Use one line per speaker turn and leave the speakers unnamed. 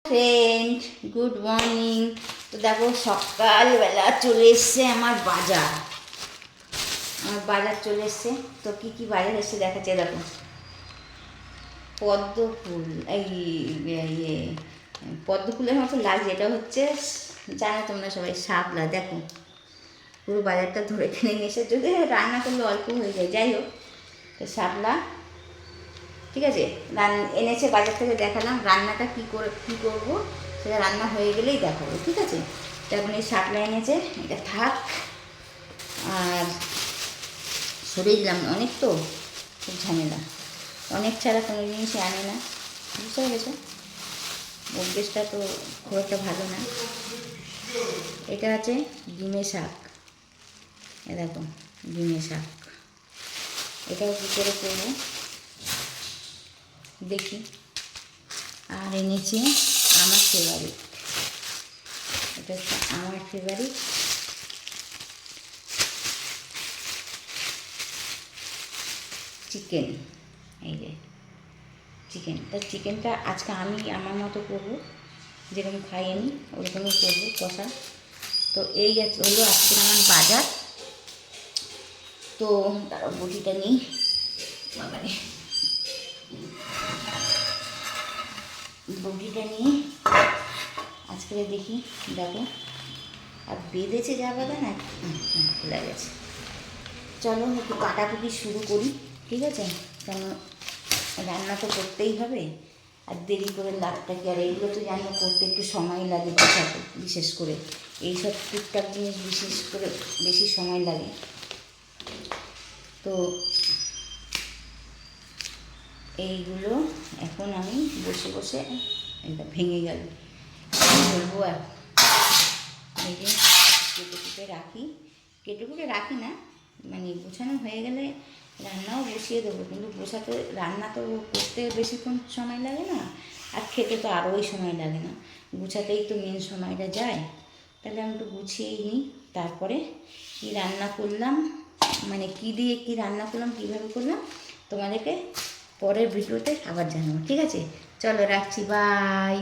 Friend, good morning. তো দেখো সকালবেলা চলে এসছে আমার বাজার চলে এসছে। তো কী কী বাজার এসছে দেখাচ্ছে, দেখো পদ্ম ফুল, এই ইয়ে পদ্ম ফুলের মতো লাগছে, এটা হচ্ছে জানো তোমরা সবাই শাপলা। দেখো পুরো বাজারটা ধরে কিনে নিয়ে এসে, যদি রান্না করলে অল্প হয়ে যায়, যাই হোক। তো শাপলা, ঠিক আছে, এনেছে বাজার থেকে, দেখালাম। রান্নাটা কী করবো সেটা রান্না হয়ে গেলেই দেখাবো, ঠিক আছে। তো এখন এই শাপলা এনেছে, এটা থাক। আর সরিয়ে দিলাম, অনেক তো খুব ঝামেলা, অনেক ছাড়া কোনো জিনিসই আনে না, বুঝতে পেরেছো। অভ্যেসটা তো খুব একটা ভালো না। এটা আছে ডিমের শাক, এ দেখো ডিমের শাক, এটাও কী করে করবো দেখি। আর এনেছি আমার ফেভারিট, এটা হচ্ছে আমার ফেভারিট চিকেন। এই যে চিকেনটা আজকে আমি আমার মতো করবো, যেরকম খাই আমি ওরকমই করবো কষা। তো এই হলো আজকে আমার বাজার। তো তারা বটিটা নিই, মানে বটিটা নিয়ে আজকে দেখি, দেখো আর বেঁধেছে যা বাঁধা না, খোলা গেছে। চলো একটু কাটাকুটি শুরু করি, ঠিক আছে, কেন রান্না তো করতেই হবে। আর দেরি করে লাভটা কি, আর এইগুলো তো জানো করতে একটু সময় লাগে, গোছাতে বিশেষ করে এইসব টুকটাক জিনিস বিশেষ করে বেশি সময় লাগে। তো এইগুলো এখন আমি বসে বসে, এটা ভেঙে গেল, বলবো আর এই যে কেটে কুটে রাখি না, মানে গোছানো হয়ে গেলে রান্নাও বসিয়ে দেবো। কিন্তু রান্না তো করতে বেশিক্ষণ সময় লাগে না, আর খেতে তো আরোই সময় লাগে না, গুছাতেই তো মেন সময়টা যায়। তাহলে আমি একটু গুছিয়েই নিই, তারপরে কী রান্না করলাম, মানে কী দিয়ে কী রান্না করলাম, কীভাবে করলাম, তোমাদেরকে পরের ভিডিওতে আবার জানাবো, ঠিক আছে। চলো রাখছি, বাই।